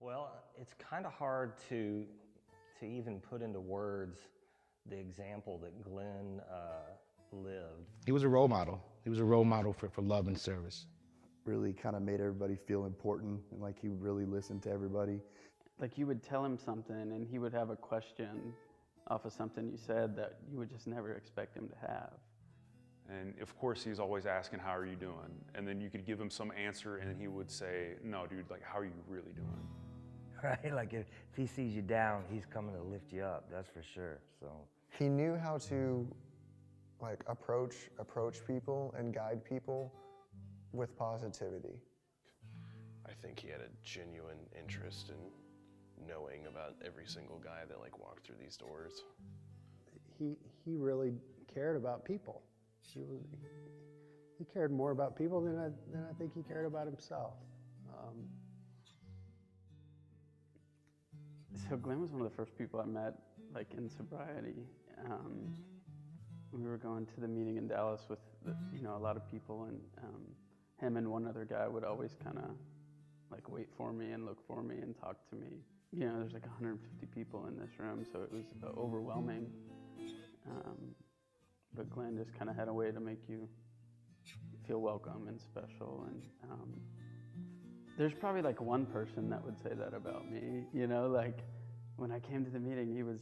Well, it's kind of hard to even put into words the example that Glenn lived. He was a role model. He was a role model for love and service. Really kind of made everybody feel important, and like he really listened to everybody. Like you would tell him something and he would have a question off of something you said that you would just never expect him to have. And of course he's always asking, how are you doing? And then you could give him some answer and he would say, no dude, like how are you really doing? Right, like if he sees you down, he's coming to lift you up, that's for sure, so. He knew how to like approach people and guide people with positivity. I think he had a genuine interest in knowing about every single guy that like walked through these doors. He really cared about people. He cared more about people than I think he cared about himself. So Glenn was one of the first people I met like in sobriety. We were going to the meeting in Dallas with a lot of people, and him and one other guy would always kind of like wait for me and look for me and talk to me. There's like 150 people in this room, so it was overwhelming. But Glenn just kind of had a way to make you feel welcome and special. And there's probably like one person that would say that about me, like when I came to the meeting, he was,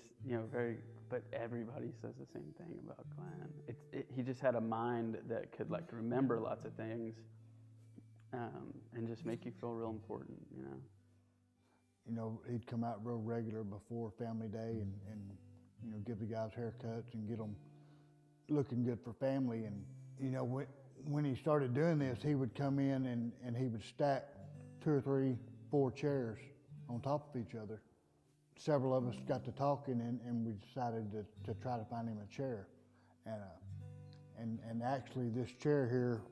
but everybody says the same thing about Glenn. He just had a mind that could like remember lots of things and just make you feel real important, He'd come out real regular before family day and give the guys haircuts and get them looking good for family. And, when he started doing this, he would come in and he would stack 2 or 3, 4 chairs on top of each other. Several of us got to talking and we decided to try to find him a chair. And actually this chair here,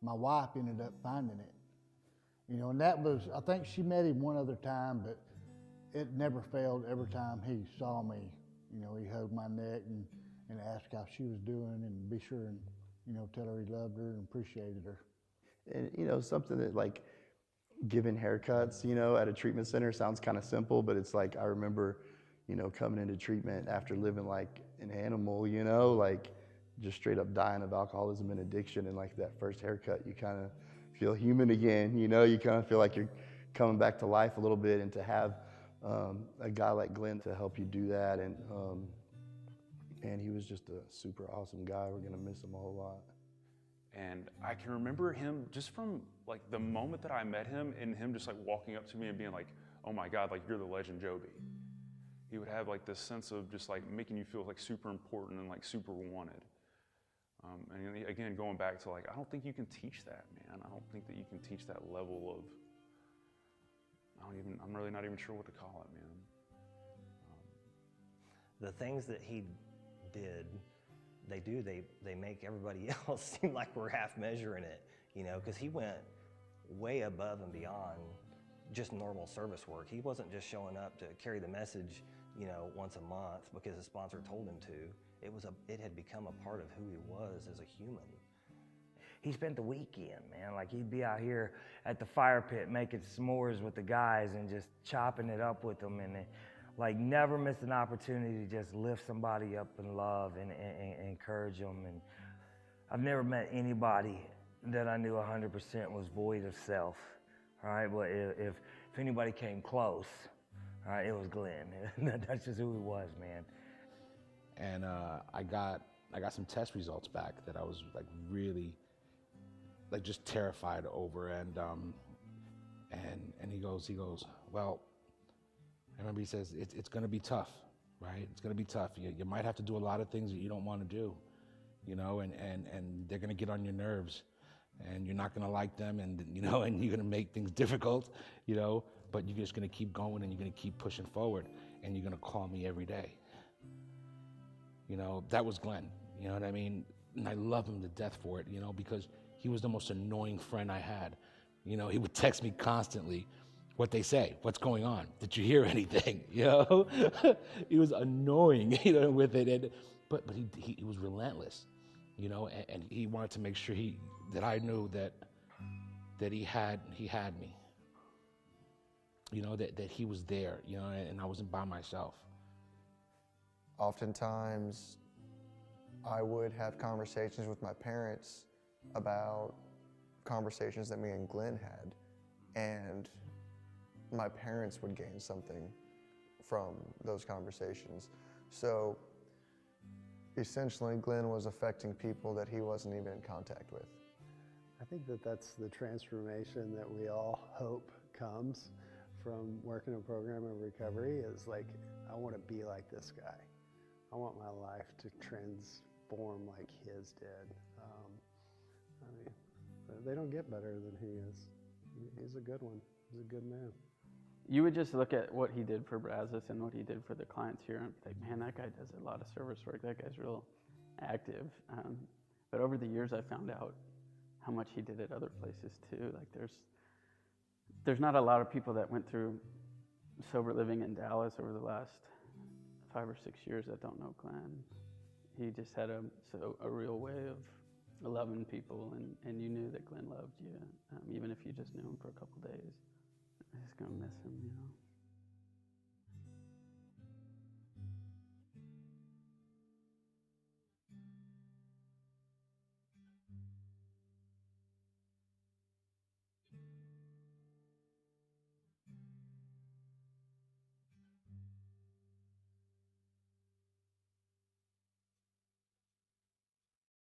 my wife ended up finding it. And that was, I think she met him one other time, but it never failed. Every time he saw me, he hugged my neck and asked how she was doing and be sure and, tell her he loved her and appreciated her. And, something that like giving haircuts, at a treatment center sounds kind of simple, but it's like, I remember, coming into treatment after living like an animal, like just straight up dying of alcoholism and addiction. And like that first haircut, you kind of feel human again, you kind of feel like you're coming back to life a little bit, and to have a guy like Glenn to help you do that. And he was just a super awesome guy. We're gonna miss him a whole lot. And I can remember him just from like the moment that I met him, and him just like walking up to me and being like, oh my God, like you're the legend Joby. He would have like this sense of just like making you feel like super important and like super wanted. And again, going back to like, I don't think you can teach that, man. I don't think that you can teach that level of, I'm really not even sure what to call it, man. The things that he did, they make everybody else seem like we're half measuring it, because he went way above and beyond just normal service work. He wasn't just showing up to carry the message, once a month because the sponsor told him to. It had become a part of who he was as a human. He spent the weekend, man. Like he'd be out here at the fire pit making s'mores with the guys and just chopping it up with them, and like never missed an opportunity to just lift somebody up in love and encourage them. And I've never met anybody that I knew 100% was void of self. All right, but if anybody came close, all right, it was Glenn. That's just who he was, man. And I got some test results back that I was like really, like just terrified over. And he goes, well, I remember he says, it's gonna be tough, right? It's gonna be tough. You might have to do a lot of things that you don't wanna do, and they're gonna get on your nerves, and you're not gonna like them, and and you're gonna make things difficult, but you're just gonna keep going, and you're gonna keep pushing forward, and you're gonna call me every day. That was Glenn, you know what I mean? And I love him to death for it, because he was the most annoying friend I had. He would text me constantly, what they say, what's going on, did you hear anything, He was annoying, with it, but he was relentless, and he wanted to make sure that I knew that he had me. you know, that he was there, you know, and I wasn't by myself. Oftentimes, I would have conversations with my parents about conversations that me and Glenn had, and my parents would gain something from those conversations. So essentially, Glenn was affecting people that he wasn't even in contact with. I think that that's the transformation that we all hope comes from working a program of recovery, is like, I want to be like this guy. I want my life to transform like his did. I mean, they don't get better than he is. He's a good one. He's a good man. You would just look at what he did for Brazos and what he did for the clients here and be like, man, that guy does a lot of service work. That guy's real active. But over the years, I found out how much he did at other places too. Like there's not a lot of people that went through sober living in Dallas over the last 5 or 6 years that don't know Glenn. He just had a real way of loving people, and you knew that Glenn loved you, even if you just knew him for a couple days. I'm just gonna miss him, you know.